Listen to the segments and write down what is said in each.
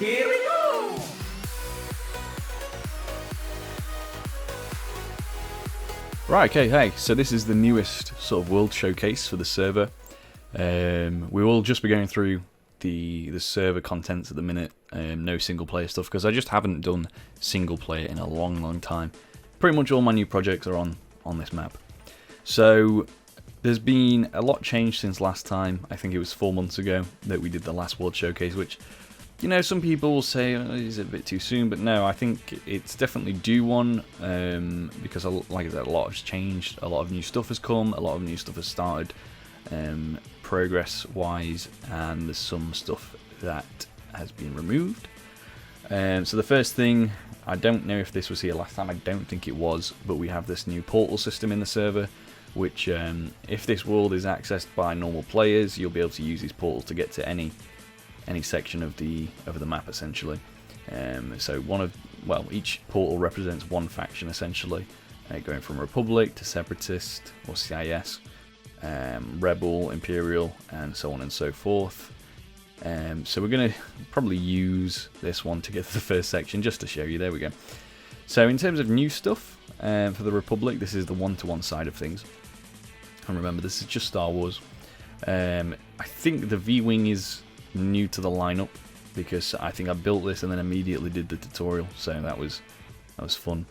Here we go! Right, okay, hey, so this is the newest sort of world showcase for the server. We will just be going through the server contents at the minute, no single player stuff, because I just haven't done single player in a long time. Pretty much all my new projects are on this map. So there's been a lot changed since last time. I think it was 4 months ago that we did the last world showcase, which, you know, some people will say, oh, is it a bit too soon? But no, I think it's definitely due one, because, like I said, a lot has changed, a lot of new stuff has come, a lot of new stuff has started, progress-wise, and there's some stuff that has been removed. So the first thing, I don't know if this was here last time, I don't think it was, but we have this new portal system in the server, which, if this world is accessed by normal players, you'll be able to use these portals to get to any section of the map, essentially. So each portal represents one faction, essentially, going from Republic to Separatist or CIS, Rebel, Imperial, and so on and so forth. So we're going to probably use this one to get to the first section, just to show you. There we go. So in terms of new stuff for the Republic, this is the one-to-one side of things. And remember, this is just Star Wars. I think the V-Wing is new to the lineup, because I think I built this and then immediately did the tutorial, so that was fun.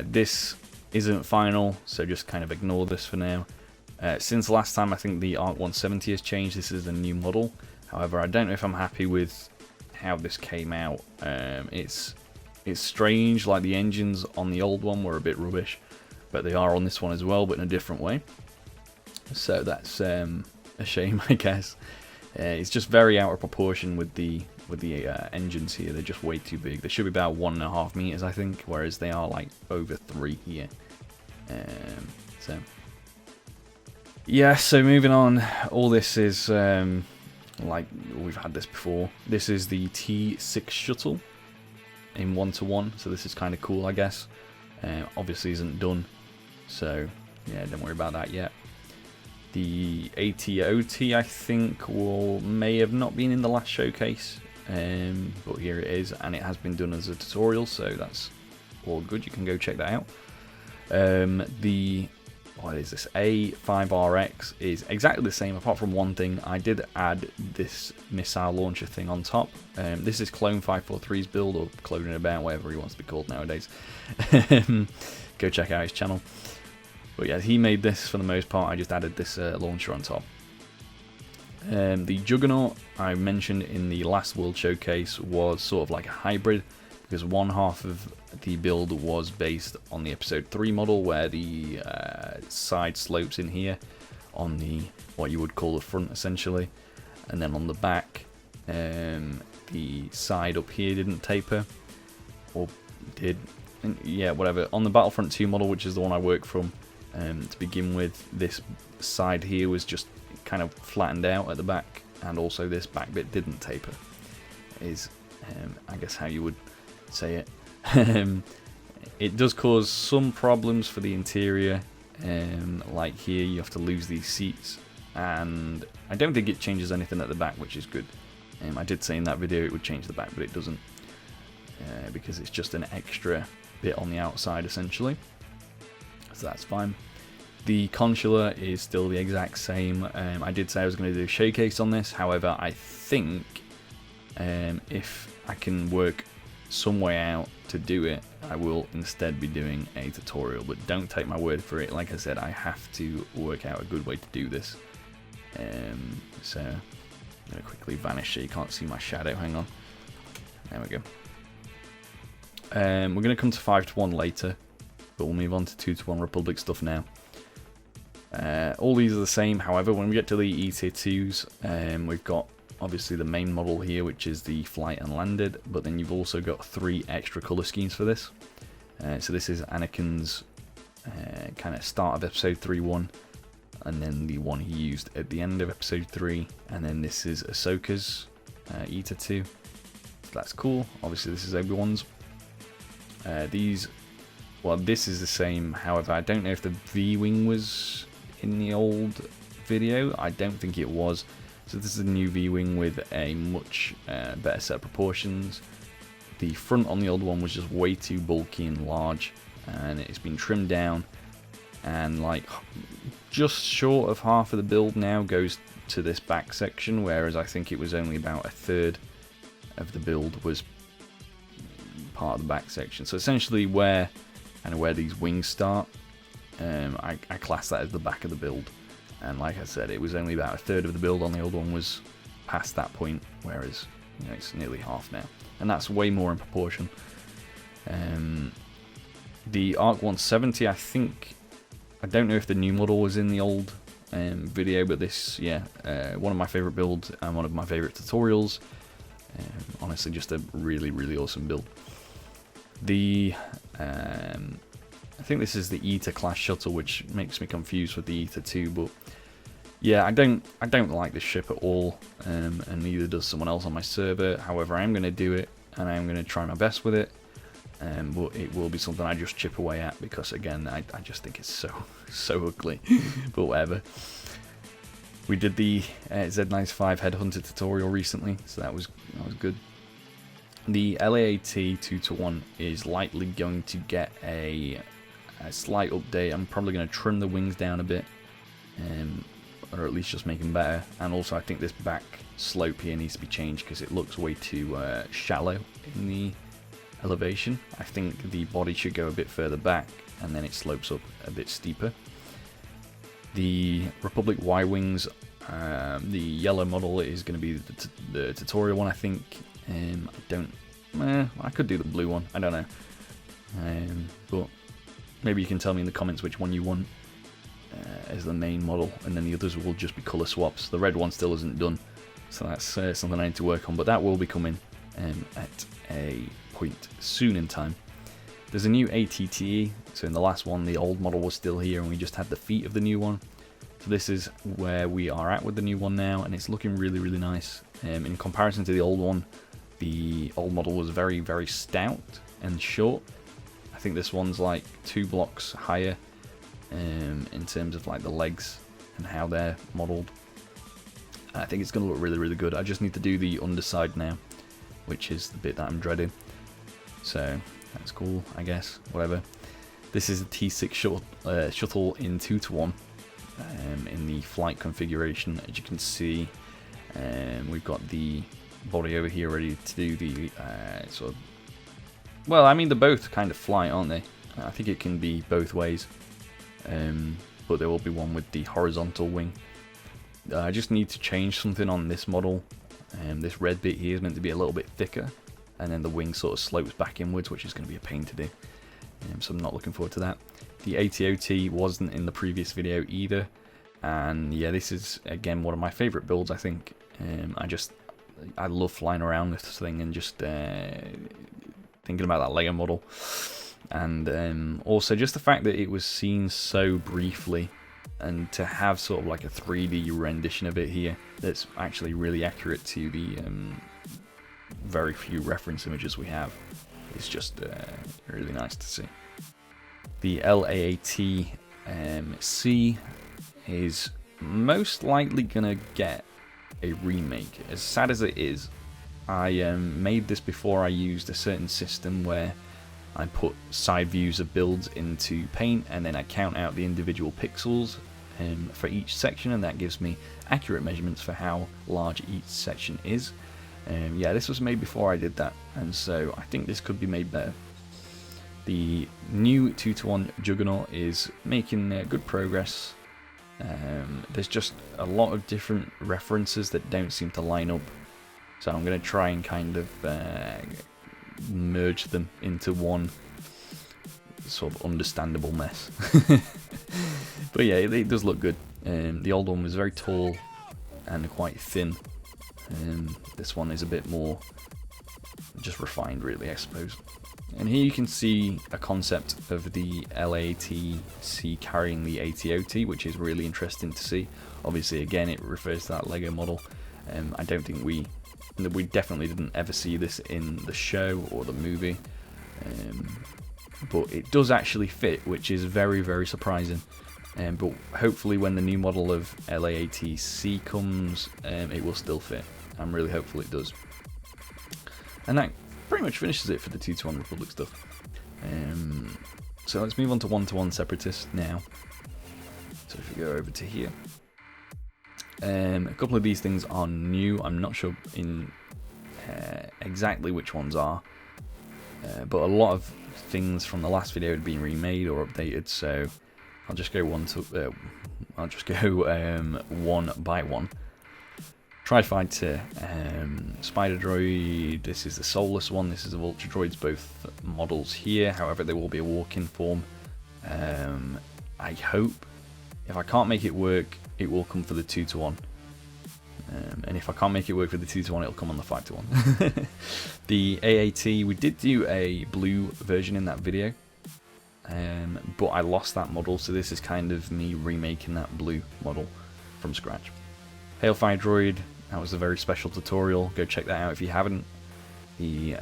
This isn't final, so just kind of ignore this for now. Since last time, I think the ARC 170 has changed. This is a new model. However, I don't know if I'm happy with how this came out. It's strange, like the engines on the old one were a bit rubbish, but they are on this one as well, but in a different way. So that's a shame, I guess. It's just very out of proportion with the engines here. They're just way too big. They should be about 1.5 meters, I think, whereas they are like over 3 here. So yeah. So moving on, all this is like we've had this before. This is the T6 shuttle in 1-to-1. So this is kind of cool, I guess. Obviously isn't done, so yeah, don't worry about that yet. The ATOT, I think, may have not been in the last showcase, but here it is, and it has been done as a tutorial, so that's all good. You can go check that out. What is this? A5RX is exactly the same, apart from one thing. I did add this missile launcher thing on top. This is Clone 543's build, or Cloning About, whatever he wants to be called nowadays. Go check out his channel. But yeah, he made this for the most part. I just added this launcher on top. The Juggernaut I mentioned in the last World Showcase was sort of like a hybrid, because one half of the build was based on the Episode 3 model, where the side slopes in here on the what you would call the front, essentially, and then on the back, the side up here didn't taper, or did. Yeah, whatever. On the Battlefront 2 model, which is the one I work from, to begin with, this side here was just kind of flattened out at the back, and also this back bit didn't taper, is I guess how you would say it. It does cause some problems for the interior, like here you have to lose these seats, and I don't think it changes anything at the back, which is good. I did say in that video it would change the back, but it doesn't, because it's just an extra bit on the outside, essentially. So that's fine. The consular is still the exact same. I did say I was going to do a showcase on this. However, I think if I can work some way out to do it, I will instead be doing a tutorial. But don't take my word for it. Like I said, I have to work out a good way to do this. So I'm going to quickly vanish so you can't see my shadow. Hang on. There we go. We're going to come to 5-to-1 later, but we'll move on to 2-to-1 Republic stuff now. All these are the same. However, when we get to the E-Tier 2s, we've got obviously the main model here, which is the Flight and Landed, but then you've also got 3 extra colour schemes for this. So this is Anakin's kind of start of Episode 3 one, and then the one he used at the end of Episode 3, and then this is Ahsoka's E-Tier 2. So that's cool. Obviously this is Obi-Wan's. This is the same. However, I don't know if the V-Wing was in the old video. I don't think it was. So this is a new V-wing with a much better set of proportions. The front on the old one was just way too bulky and large, and it's been trimmed down, and like just short of half of the build now goes to this back section, whereas I think it was only about a third of the build was part of the back section. So essentially where these wings start, I class that as the back of the build, and like I said, it was only about a third of the build on the old one was past that point, whereas it's nearly half now, and that's way more in proportion. The Arc 170, I don't know if the new model was in the old video, but this, one of my favorite builds and one of my favorite tutorials. Honestly, just a really, really awesome build. I think this is the Eta class shuttle, which makes me confused with the Eta 2, but yeah, I don't like this ship at all, and neither does someone else on my server. However, I am going to do it, and I am going to try my best with it, but it will be something I just chip away at, because again, I just think it's so ugly, but whatever. We did the Z95 Headhunter tutorial recently, so that was good. The LAAT 2-to-1 is likely going to get a slight update. I'm probably going to trim the wings down a bit, or at least just make them better. And also, I think this back slope here needs to be changed because it looks way too shallow in the elevation. I think the body should go a bit further back, and then it slopes up a bit steeper. The Republic Y-wings, the yellow model is going to be the tutorial one, I think. I could do the blue one, I don't know. But maybe you can tell me in the comments which one you want as the main model, and then the others will just be colour swaps. The red one still isn't done, so that's something I need to work on, but that will be coming at a point soon in time. There's a new ATTE, so in the last one the old model was still here and we just had the feet of the new one. So this is where we are at with the new one now, and it's looking really, really nice. In comparison to the old one, the old model was very, very stout and short. I think this one's like 2 blocks higher in terms of like the legs and how they're modelled. I think it's going to look really, really good. I just need to do the underside now, which is the bit that I'm dreading. So that's cool, I guess, whatever. This is a T6 shuttle in 2-to-1 in the flight configuration. As you can see, we've got the body over here ready to do the sort of, well, I mean, they're both kind of flight, aren't they? I think it can be both ways, but there will be one with the horizontal wing. I just need to change something on this model. This red bit here is meant to be a little bit thicker, and then the wing sort of slopes back inwards, which is going to be a pain to do. So I'm not looking forward to that. The ATOT wasn't in the previous video either, and yeah, this is again one of my favourite builds, I think. I love flying around this thing and just thinking about that Lego model, and also just the fact that it was seen so briefly, and to have sort of like a 3D rendition of it here that's actually really accurate to the very few reference images we have is just really nice to see. The LAAT C is most likely gonna get a remake. As sad as it is, I made this before I used a certain system where I put side views of builds into Paint, and then I count out the individual pixels for each section, and that gives me accurate measurements for how large each section is. Yeah, this was made before I did that, and so I think this could be made better. The new 2-to-1 Juggernaut is making good progress. There's just a lot of different references that don't seem to line up, so I'm going to try and kind of merge them into one sort of understandable mess. But yeah, it does look good. The old one was very tall and quite thin. This one is a bit more just refined, really, I suppose. And here you can see a concept of the LAAT-C carrying the ATOT, which is really interesting to see. Obviously, again, it refers to that Lego model. I don't think we definitely didn't ever see this in the show or the movie, but it does actually fit, which is very, very surprising. But hopefully when the new model of LAATC comes, it will still fit. I'm really hopeful it does. And that pretty much finishes it for the 2-1 Republic stuff. So let's move on to 1-1 Separatist now. So if we go over to here. A couple of these things are new. I'm not sure in exactly which ones are. But a lot of things from the last video had been remade or updated, so I'll just go one by one. Tri-Fighter, Spider Droid, this is the Soulless one, this is the Vulture Droids, both models here, however they will be a walk-in form. I hope, if I can't make it work, it will come for the 2-1. And if I can't make it work for the 2-1, it'll come on the 5-1. The AAT, we did do a blue version in that video, but I lost that model, so this is kind of me remaking that blue model from scratch. Hailfire Droid, that was a very special tutorial, go check that out if you haven't. The,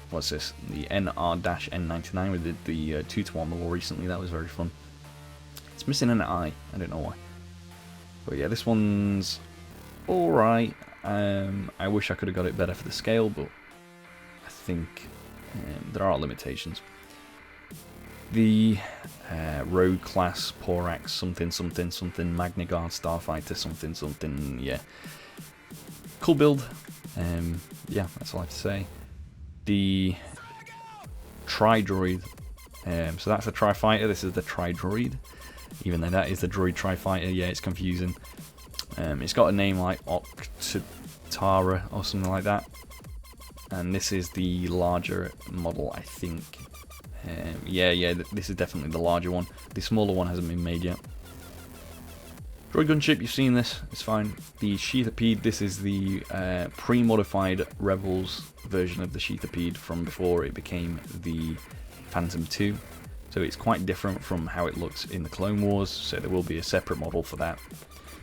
what's this? The NR-N99, we did the 2-1 model recently, that was very fun. It's missing an eye, I don't know why. But yeah, this one's alright. I wish I could have got it better for the scale, but I think there are limitations. The Rogue class Porax something Magnagard Starfighter something, yeah. Cool build. Yeah, that's all I have to say. The Tri-Droid. So that's the Tri-Fighter, this is the Tri-Droid. Even though that is the Droid Tri-Fighter, yeah, it's confusing. It's got a name like Octara or something like that. And this is the larger model, I think. Yeah, this is definitely the larger one. The smaller one hasn't been made yet. Droid gunship, you've seen this, it's fine. The Sheathopede, this is the pre-modified Rebels version of the Sheathopede from before it became the Phantom 2. So it's quite different from how it looks in the Clone Wars, so there will be a separate model for that.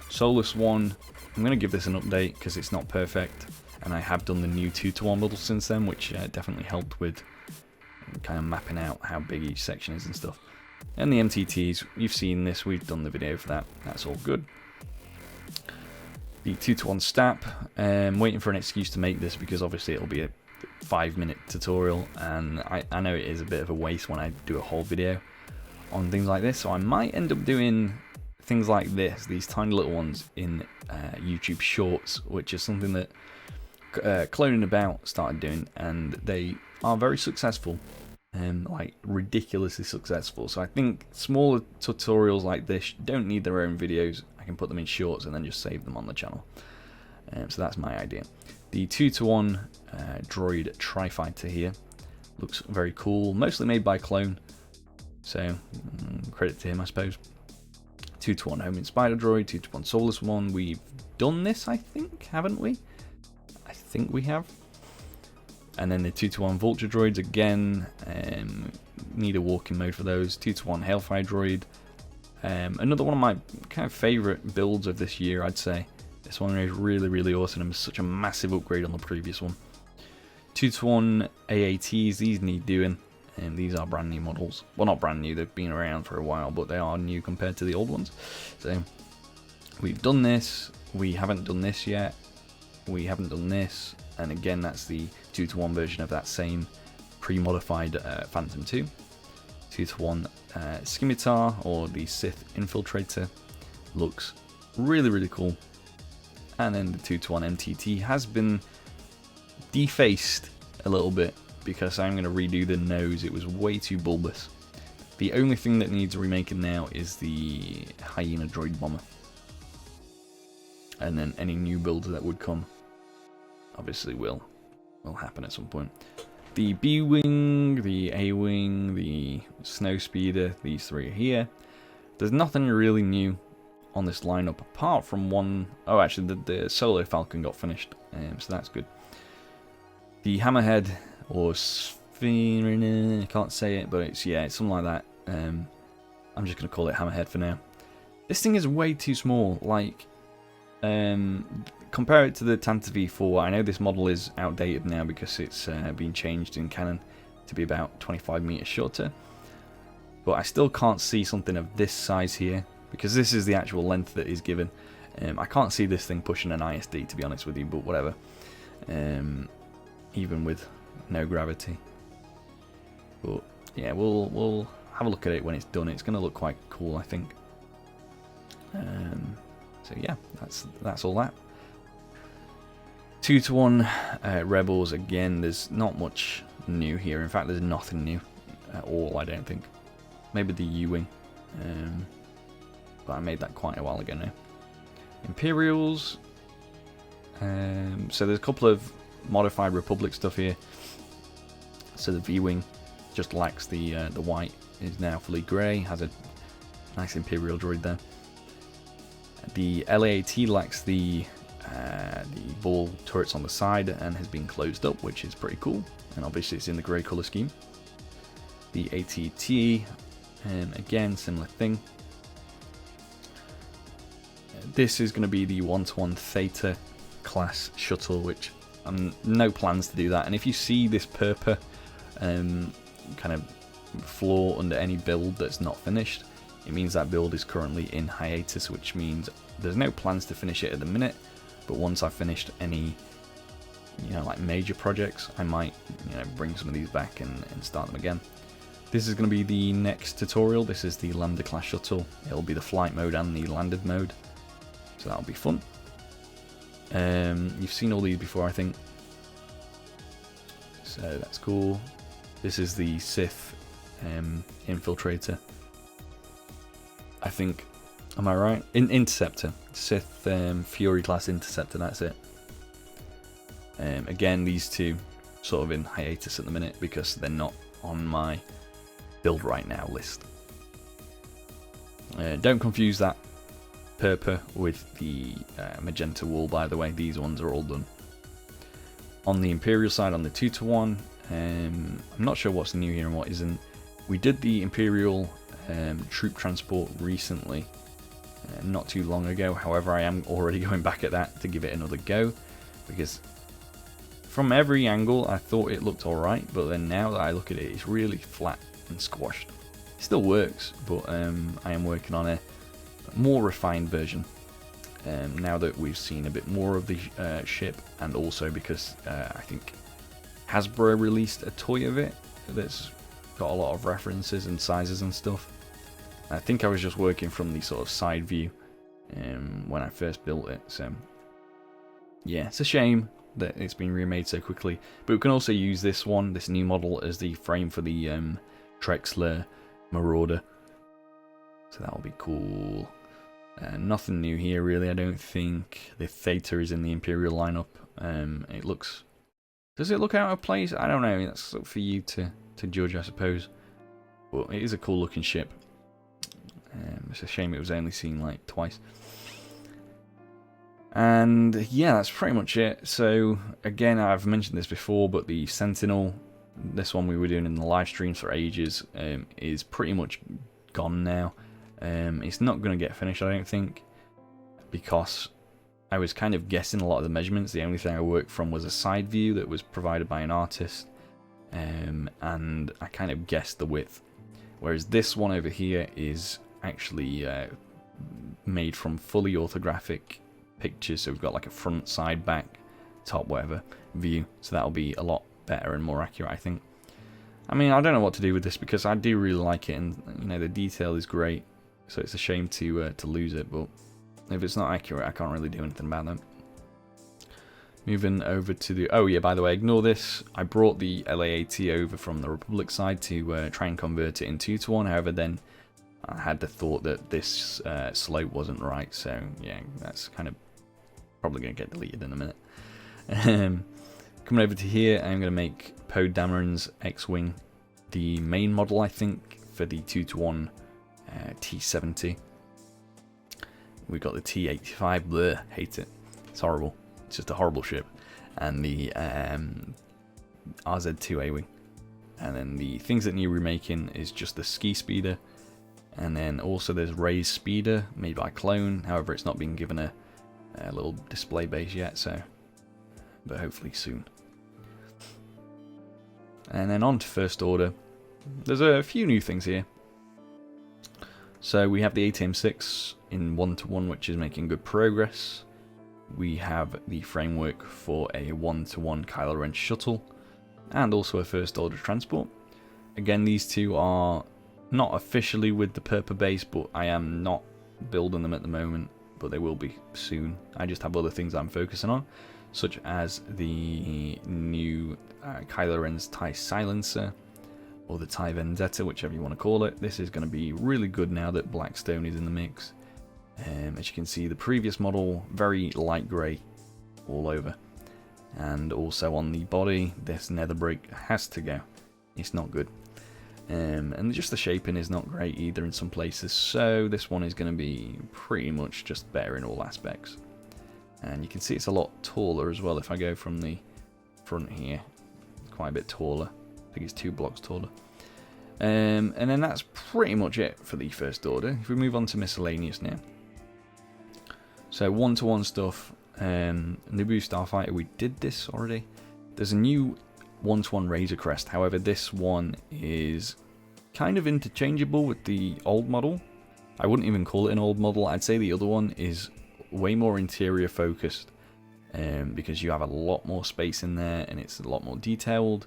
Soulless one, I'm going to give this an update because it's not perfect, and I have done the new 2-1 model since then, which definitely helped with kind of mapping out how big each section is and stuff. And the MTTs, you've seen this, we've done the video for that, that's all good. The 2-1 Stap, waiting for an excuse to make this because obviously it'll be a 5-minute tutorial, and I know it is a bit of a waste when I do a whole video on things like this, so I might end up doing things like this, these tiny little ones in YouTube Shorts, which is something that Cloning About started doing, and they are very successful, like ridiculously successful. So I think smaller tutorials like this don't need their own videos. I can put them in shorts and then just save them on the channel. So that's my idea. The 2-1 Droid Tri-Fighter here looks very cool, mostly made by Clone, so credit to him I suppose. 2-1 Homing Spider Droid, 2-1 Soulless one, we've done this I think, haven't we? I think we have. And then the 2-1 Vulture Droids again, need a walking mode for those. 2-1 Hailfire Droid, another one of my kind of favourite builds of this year I'd say. This one is really awesome and was such a massive upgrade on the previous one. 2-1 AATs, these need doing, and these are brand new models. Well, not brand new, they've been around for a while, but they are new compared to the old ones. So we've done this, we haven't done this yet, we haven't done this, and again that's the 2-1 version of that same pre-modified Phantom 2. 2-1 Scimitar, or the Sith Infiltrator, looks really cool. And then the 2-1 MTT has been defaced a little bit because I'm going to redo the nose, it was way too bulbous. The only thing that needs remaking now is the Hyena Droid Bomber. And then any new builds that would come obviously will happen at some point. The B-Wing, the A-Wing, the Snowspeeder, these three are here. There's nothing really new on this lineup apart from one. Oh, actually the Solo Falcon got finished, so that's good. The Hammerhead, or Sphere, I can't say it, but it's something like that. I'm just gonna call it Hammerhead for now. This thing is way too small. Like, compare it to the Tantive V4. I know this model is outdated now because it's been changed in canon to be about 25 meters shorter. but I still can't see something of this size here, because this is the actual length that is given. I can't see this thing pushing an ISD, to be honest with you, but whatever. Even with no gravity. But yeah, we'll have a look at it when it's done. It's going to look quite cool, I think. So yeah, that's all that. 2-to-1 Rebels, again, there's not much new here. In fact, there's nothing new at all, I don't think. Maybe the U-Wing. But I made that quite a while ago now. Imperials. So there's a couple of modified Republic stuff here. So the V-Wing just lacks the white. Is now fully grey. Has a nice Imperial droid there. The LAAT lacks the ball turrets on the side and has been closed up, which is pretty cool. And obviously it's in the grey colour scheme. The ATT, again, similar thing. This is going to be the 1-to-1 Theta class shuttle, which no plans to do that. And if you see this purple kind of flaw under any build that's not finished, it means that build is currently in hiatus, which means there's no plans to finish it at the minute. But once I've finished any, like major projects, I might, bring some of these back and start them again. This is going to be the next tutorial. This is the lander class shuttle. It'll be the flight mode and the landed mode, so that'll be fun. You've seen all these before, I think, so that's cool. This is the Sith infiltrator, I think. Am I right? Interceptor. Sith Fury class Interceptor, that's it. Again, these two sort of in hiatus at the minute because they're not on my build right now list. Don't confuse that purple with the magenta wool, by the way. These ones are all done. On the Imperial side, on the 2-to-1, I'm not sure what's new here and what isn't. We did the Imperial troop transport recently, not too long ago. However, I am already going back at that to give it another go, because from every angle I thought it looked alright, but then now that I look at it, it's really flat and squashed. It still works, but I am working on a more refined version now that we've seen a bit more of the ship, and also because I think Hasbro released a toy of it that's got a lot of references and sizes and stuff. I think I was just working from the sort of side view when I first built it, so yeah, it's a shame that it's been remade so quickly. But we can also use this new model, as the frame for the Trexler Marauder, so that'll be cool. Nothing new here really, I don't think. The Theta is in the Imperial lineup. It looks... Does it look out of place? I don't know, that's for you to judge, I suppose. But it is a cool looking ship. It's a shame it was only seen like twice. And yeah, that's pretty much it. So again, I've mentioned this before, but the Sentinel, this one we were doing in the live streams for ages, is pretty much gone now. It's not going to get finished, I don't think, because I was kind of guessing a lot of the measurements. The only thing I worked from was a side view that was provided by an artist, and I kind of guessed the width. Whereas this one over here is actually made from fully orthographic pictures, so we've got like a front, side, back, top, whatever view, so that'll be a lot better and more accurate, I think. I mean, I don't know what to do with this because I do really like it, and the detail is great, so it's a shame to lose it, but if it's not accurate, I can't really do anything about that. Moving over to the... Oh yeah, by the way, ignore this. I brought the LAAT over from the Republic side to try and convert it in 2-to-1. However, then I had the thought that this slope wasn't right. So yeah, that's kind of probably going to get deleted in a minute. Coming over to here, I'm going to make Poe Dameron's X-Wing the main model, I think, for the 2-to-1 T-70. We've got the T-85. Bleh, hate it. It's horrible. It's just a horrible ship. And the RZ-2 A-Wing. And then the things that need remaking is just the Ski Speeder. And then also there's Rey's Speeder, made by Clone. However, it's not been given a little display base yet, so... But hopefully soon. And then on to First Order. There's a few new things here. So we have the ATM-6 in 1-to-1, which is making good progress. We have the framework for a 1-to-1 Kylo Ren shuttle, and also a first order transport. Again, these two are not officially with the Purpa base, but I am not building them at the moment, but they will be soon. I just have other things I'm focusing on, such as the new Kylo Ren's TIE Silencer, or the TIE Vendetta, whichever you want to call it. This is going to be really good now that Blackstone is in the mix. As you can see, the previous model, very light grey all over. And also on the body, this nether brick has to go. It's not good. And just the shaping is not great either in some places, so this one is going to be pretty much just better in all aspects. And you can see it's a lot taller as well. If I go from the front here, it's quite a bit taller. I think it's 2 blocks taller. And then that's pretty much it for the first order. If we move on to Miscellaneous now. So 1-to-1 stuff. Naboo Starfighter, we did this already. There's a new 1-to-1 Razor Crest. However, this one is kind of interchangeable with the old model. I wouldn't even call it an old model. I'd say the other one is way more interior focused, because you have a lot more space in there and it's a lot more detailed.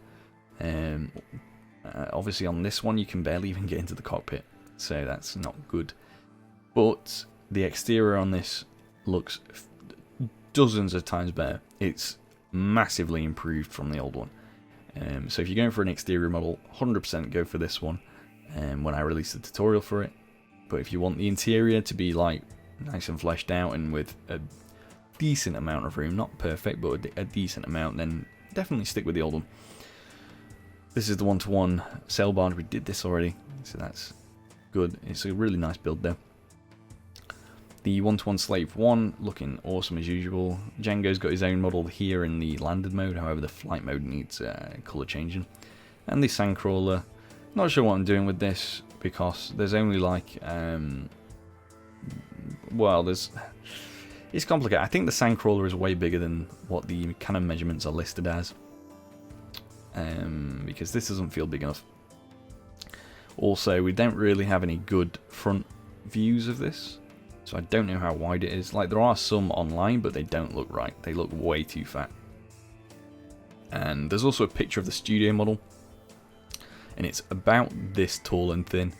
Obviously on this one you can barely even get into the cockpit, so that's not good. But the exterior on this looks dozens of times better. It's massively improved from the old one. So if you're going for an exterior model, 100% go for this one when I release the tutorial for it. But if you want the interior to be like nice and fleshed out and with a decent amount of room, not perfect, but a decent amount, then definitely stick with the old one. This is the 1-to-1 sail barge. We did this already, so that's good. It's a really nice build though. The 1-to-1 Slave 1 looking awesome as usual. Django's got his own model here in the landed mode, however the flight mode needs colour changing. And the Sandcrawler, not sure what I'm doing with this because there's only like, it's complicated. I think the Sandcrawler is way bigger than what the cannon measurements are listed as. Because this doesn't feel big enough. Also, we don't really have any good front views of this, so I don't know how wide it is. Like, there are some online, but they don't look right. They look way too fat. And there's also a picture of the studio model, and it's about this tall and thin,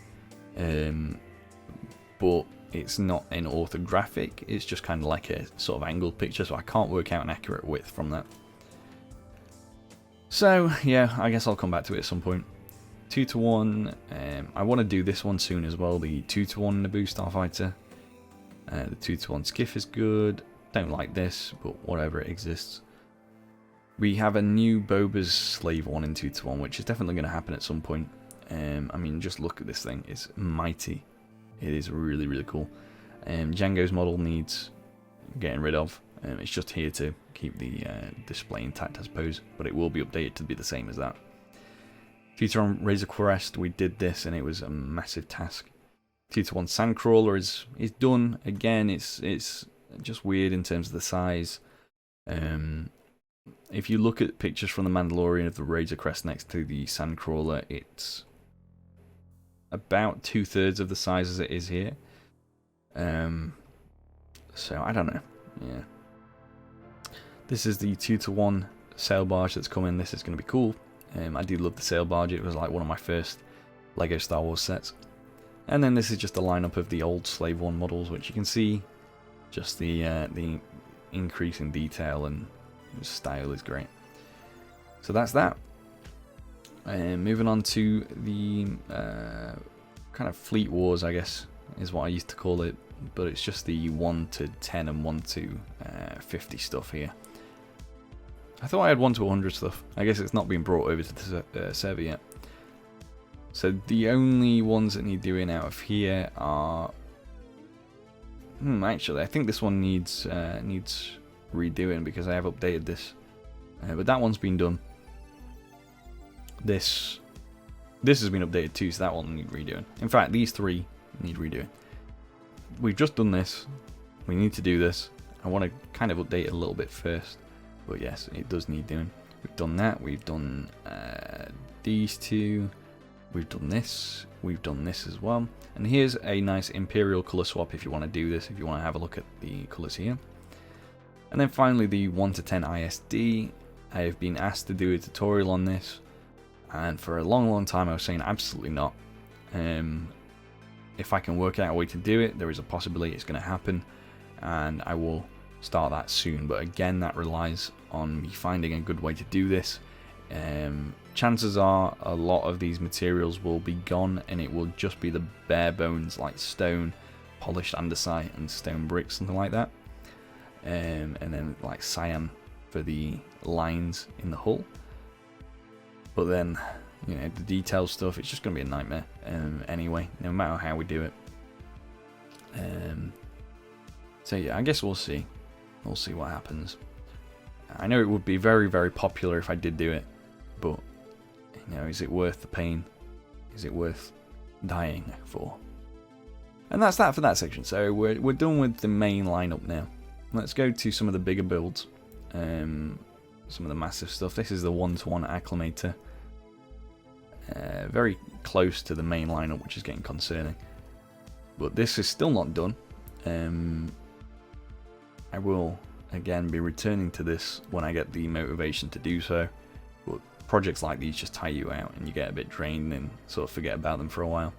but it's not an orthographic. It's just kind of like a sort of angled picture, so I can't work out an accurate width from that. So, yeah, I guess I'll come back to it at some point. 2-to-1, I want to do this one soon as well, the 2-to-1 Naboo Starfighter. The 2-to-1 Skiff is good, don't like this, but whatever, it exists. We have a new Boba's Slave 1 in 2-to-1, which is definitely going to happen at some point. I mean, just look at this thing, it's mighty. It is really, really cool. Django's model needs getting rid of. It's just here to keep the display intact, I suppose, but it will be updated to be the same as that. 2-to-1 Razor Crest, we did this and it was a massive task. 2-to-1 Sandcrawler is done. Again, it's just weird in terms of the size. If you look at pictures from the Mandalorian of the Razor Crest next to the Sandcrawler, it's about 2/3 of the size as it is here. So I don't know. Yeah. This is the 2-to-1 sail barge that's coming. This is going to be cool. I do love the sail barge. It was like one of my first Lego Star Wars sets. And then this is just a lineup of the old Slave 1 models, which you can see just the increase in detail and style is great. So that's that. Moving on to the kind of Fleet Wars, I guess, is what I used to call it. But it's just the 1-to-10 and 1-to-50 stuff here. I thought I had 1-to-100 stuff. I guess it's not been brought over to the server yet. So the only ones that need doing out of here are... actually, I think this one needs redoing because I have updated this. But that one's been done. This has been updated too, so that one will need redoing. In fact, these three need redoing. We've just done this. We need to do this. I want to kind of update it a little bit first. But yes, it does need doing. We've done that. We've done these two. we've done this as well. And here's a nice Imperial colour swap if you want to do this, if you want to have a look at the colours here. And then finally the 1 to 10 ISD. I have been asked to do a tutorial on this, and for a long time I was saying absolutely not. If I can work out a way to do it, there is a possibility it's going to happen, and I will start that soon. But again, that relies on me finding a good way to do this. Chances are a lot of these materials will be gone, and it will just be the bare bones like stone, polished andesite and stone bricks, something like that. And then like cyan for the lines in the hull. But then, you know, the detail stuff, it's just going to be a nightmare anyway, no matter how we do it. So yeah, I guess we'll see. We'll see what happens. I know it would be very, very popular if I did do it, but, you know, is it worth the pain? Is it worth dying for? And that's that for that section. So we're done with the main lineup now. Let's go to some of the bigger builds. Some of the massive stuff. This is the 1-to-1 acclimator. Very close to the main lineup, which is getting concerning. But this is still not done. I will again be returning to this when I get the motivation to do so. But projects like these just tire you out, and you get a bit drained and sort of forget about them for a while.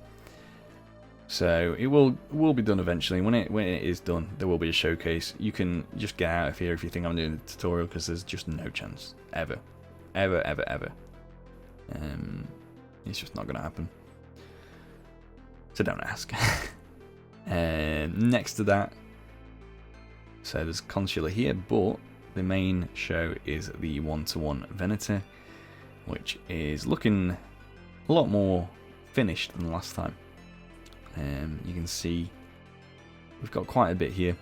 So it will be done eventually. When it is done, there will be a showcase. You can just get out of here if you think I'm doing a tutorial, because there's just no chance ever. It's just not going to happen. So don't ask. Next to that, so there's Consular here, but the main show is the 1-to-1 Venator, which is looking a lot more finished than last time. You can see we've got quite a bit here,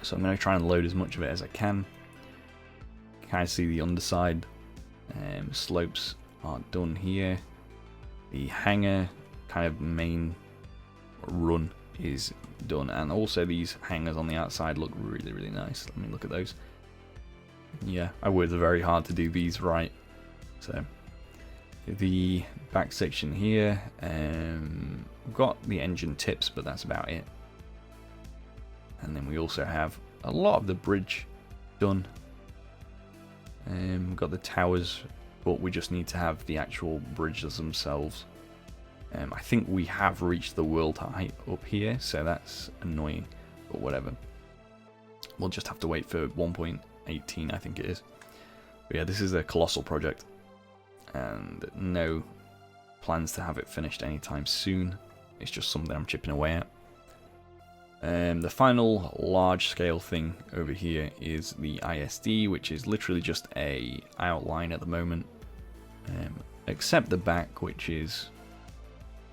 so I'm going to try and load as much of it as I can. You can kind of see the underside slopes are done here. The hangar kind of main run is done, and also these hangars on the outside look really, really nice. Let me look at those. Yeah, I worked very hard to do these right. So the back section here, we've got the engine tips, but that's about it. And then we also have a lot of the bridge done. We've got the towers, but we just need to have the actual bridges themselves. I think we have reached the world height up here, so that's annoying, but whatever. We'll just have to wait for 1.18, I think it is. But yeah, this is a colossal project, and no plans to have it finished anytime soon. It's just something I'm chipping away at. The final large scale thing over here is the ISD, which is literally just a outline at the moment, except the back, which is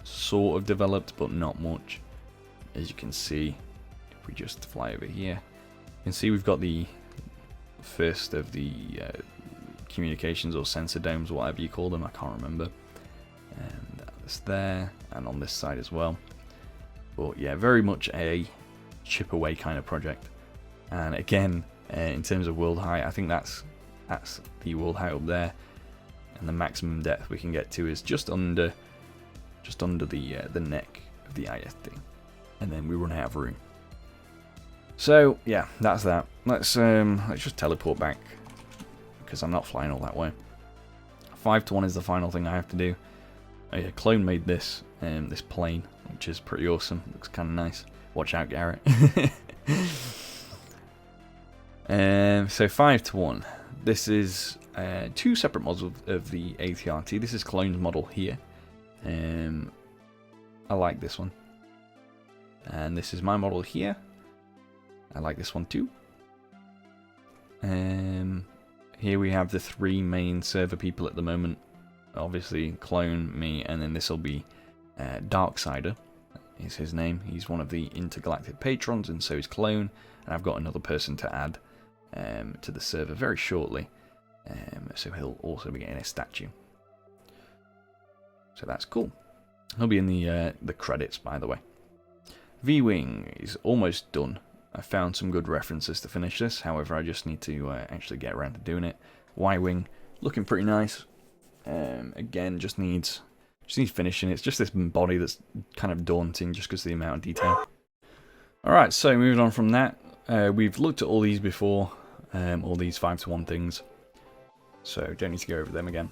sort of developed but not much. As you can see, if we just fly over here, you can see we've got the first of the communications or sensor domes, whatever you call them, I can't remember. And that's there, and on this side as well. But yeah, very much a chip away kind of project. And again, in terms of world height, I think that's the world height up there, and the maximum depth we can get to is just under the neck of the ISD, and then we run out of room. So yeah, that's that. Let's just teleport back, because I'm not flying all that way. 5-to-1 is the final thing I have to do. A clone made this this plane, which is pretty awesome. Looks kind of nice. Watch out, Garrett. So 5-to-1. This is two separate models of the ATRT. This is clone's model here. I like this one, and this is my model here. I like this one too. Here we have the three main server people at the moment. Obviously, Clone, me, and then this will be Darksider is his name. He's one of the intergalactic patrons, and so is Clone. And I've got another person to add to the server very shortly, so he'll also be getting a statue. So that's cool. He'll be in the credits, by the way. V-Wing is almost done. I found some good references to finish this, however I just need to actually get around to doing it. Y-Wing, looking pretty nice. Again, just needs Just needs finishing. It's just this body that's kind of daunting just because of the amount of detail. Alright, so moving on from that, we've looked at all these before, all these 5:1 things, so don't need to go over them again.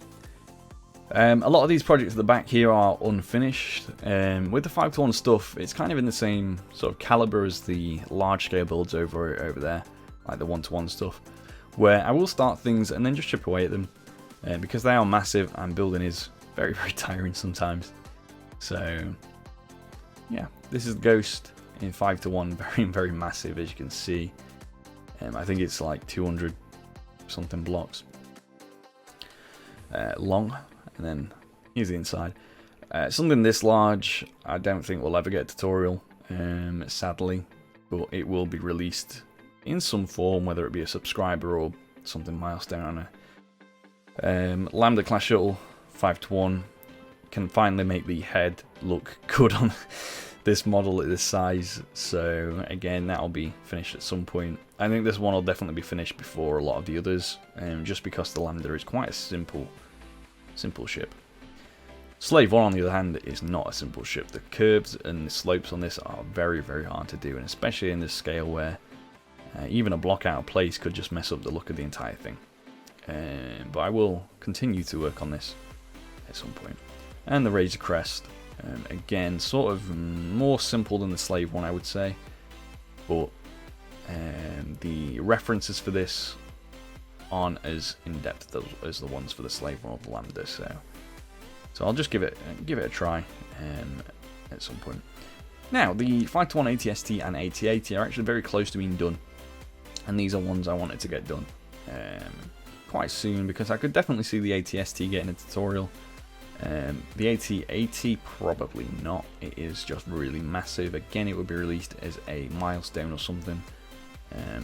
A lot of these projects at the back here are unfinished. With the 5:1 stuff, it's kind of in the same sort of caliber as the large scale builds over there, like the 1:1 stuff, where I will start things and then just chip away at them, because they are massive and building is very, very tiring sometimes. So, yeah, this is the Ghost in 5:1, very, very massive as you can see. I think it's like 200 something blocks long. And then here's the inside. Something this large, I don't think we'll ever get a tutorial, sadly, but it will be released in some form, whether it be a subscriber or something milestone on a Lambda class shuttle 5:1 can finally make the head look good on this model at this size. So again, that'll be finished at some point. I think this one will definitely be finished before a lot of the others, just because the Lambda is quite a simple ship. Slave 1 on the other hand is not a simple ship. The curves and the slopes on this are very, very hard to do, and especially in this scale where even a block out of place could just mess up the look of the entire thing. But I will continue to work on this at some point. And the Razor Crest, again, sort of more simple than the Slave 1, I would say, but the references for this aren't as in-depth as the ones for the Slave 1 or the Lambda, so I'll just give it a try at some point. Now, the 5:1 ATST and AT-80 are actually very close to being done, and these are ones I wanted to get done quite soon, because I could definitely see the ATST getting a tutorial. The AT-80 probably not. It is just really massive. Again, it would be released as a milestone or something,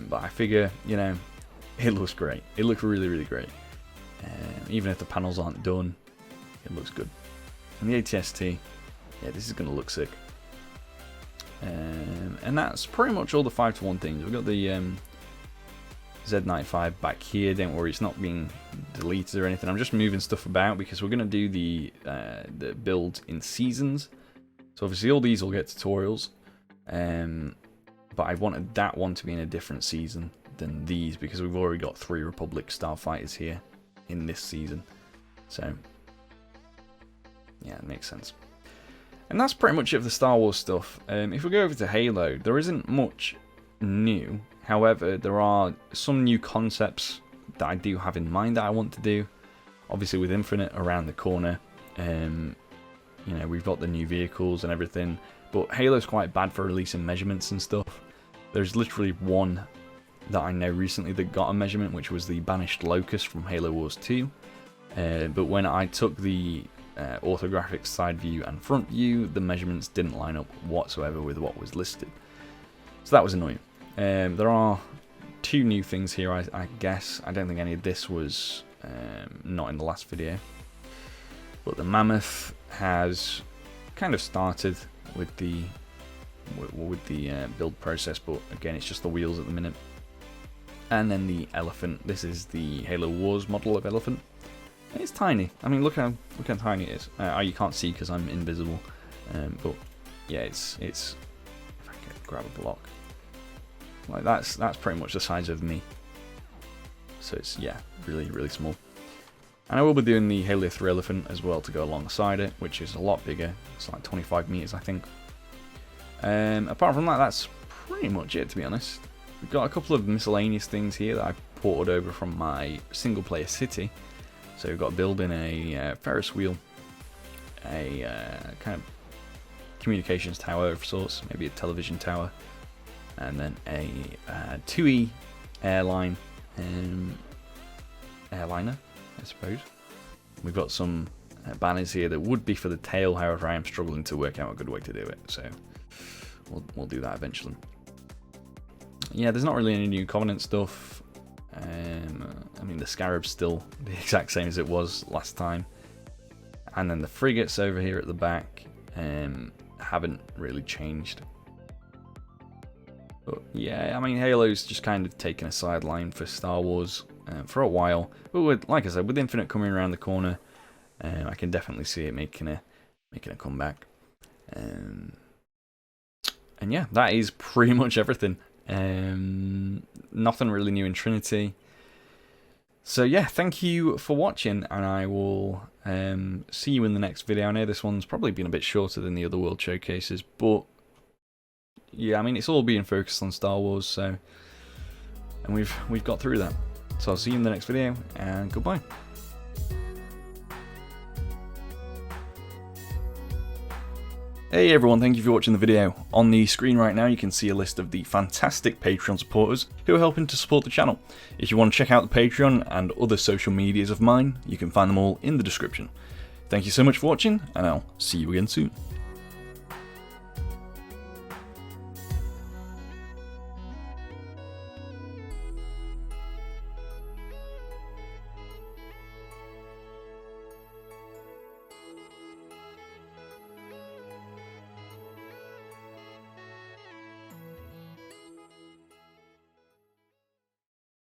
but I figure, you know, it looks great. It looks really, really great. Even if the panels aren't done, it looks good. And the ATST, yeah, this is going to look sick. And that's pretty much all the 5:1 things. We've got the Z95 back here. Don't worry, it's not being deleted or anything. I'm just moving stuff about because we're going to do the build in seasons. So obviously all these will get tutorials. But I wanted that one to be in a different season than these, because we've already got 3 Republic starfighters here in this season. So yeah, it makes sense. And that's pretty much it for the Star Wars stuff. If we go over to Halo, there isn't much new. However, there are some new concepts that I do have in mind that I want to do. Obviously with Infinite around the corner, you know, we've got the new vehicles and everything, but Halo's quite bad for releasing measurements and stuff. There's literally one that I know recently that got a measurement, which was the Banished Locust from Halo Wars 2. But when I took the orthographic side view and front view, the measurements didn't line up whatsoever with what was listed. So that was annoying. There are 2 new things here, I guess. I don't think any of this was not in the last video. But the Mammoth has kind of started with the build process, but again, it's just the wheels at the minute. And then the Elephant. This is the Halo Wars model of Elephant. It's tiny. I mean, look how tiny it is. You can't see because I'm invisible. But yeah, it's. If I can grab a block, like that's pretty much the size of me. So it's, yeah, really, really small. And I will be doing the Halo 3 Elephant as well to go alongside it, which is a lot bigger. It's like 25 meters, I think. Apart from that, that's pretty much it, to be honest. We've got a couple of miscellaneous things here that I've ported over from my single player city. So we've got building a Ferris wheel, a kind of communications tower of sorts, maybe a television tower, and then a TUI airliner, I suppose. We've got some banners here that would be for the tail, however I am struggling to work out a good way to do it, so we'll do that eventually. Yeah, there's not really any new Covenant stuff. I mean, the Scarab's still the exact same as it was last time. And then the frigates over here at the back haven't really changed. But yeah, I mean, Halo's just kind of taken a sideline for Star Wars for a while. But like I said, with Infinite coming around the corner, I can definitely see it making making a comeback. And yeah, that is pretty much everything. Nothing really new in Trinity. So yeah, thank you for watching, and I will see you in the next video. I know this one's probably been a bit shorter than the other World Showcases, but yeah, I mean, it's all being focused on Star Wars, so, and we've got through that. So I'll see you in the next video, and goodbye. Hey everyone, thank you for watching the video. On the screen right now you can see a list of the fantastic Patreon supporters who are helping to support the channel. If you want to check out the Patreon and other social medias of mine, you can find them all in the description. Thank you so much for watching, and I'll see you again soon.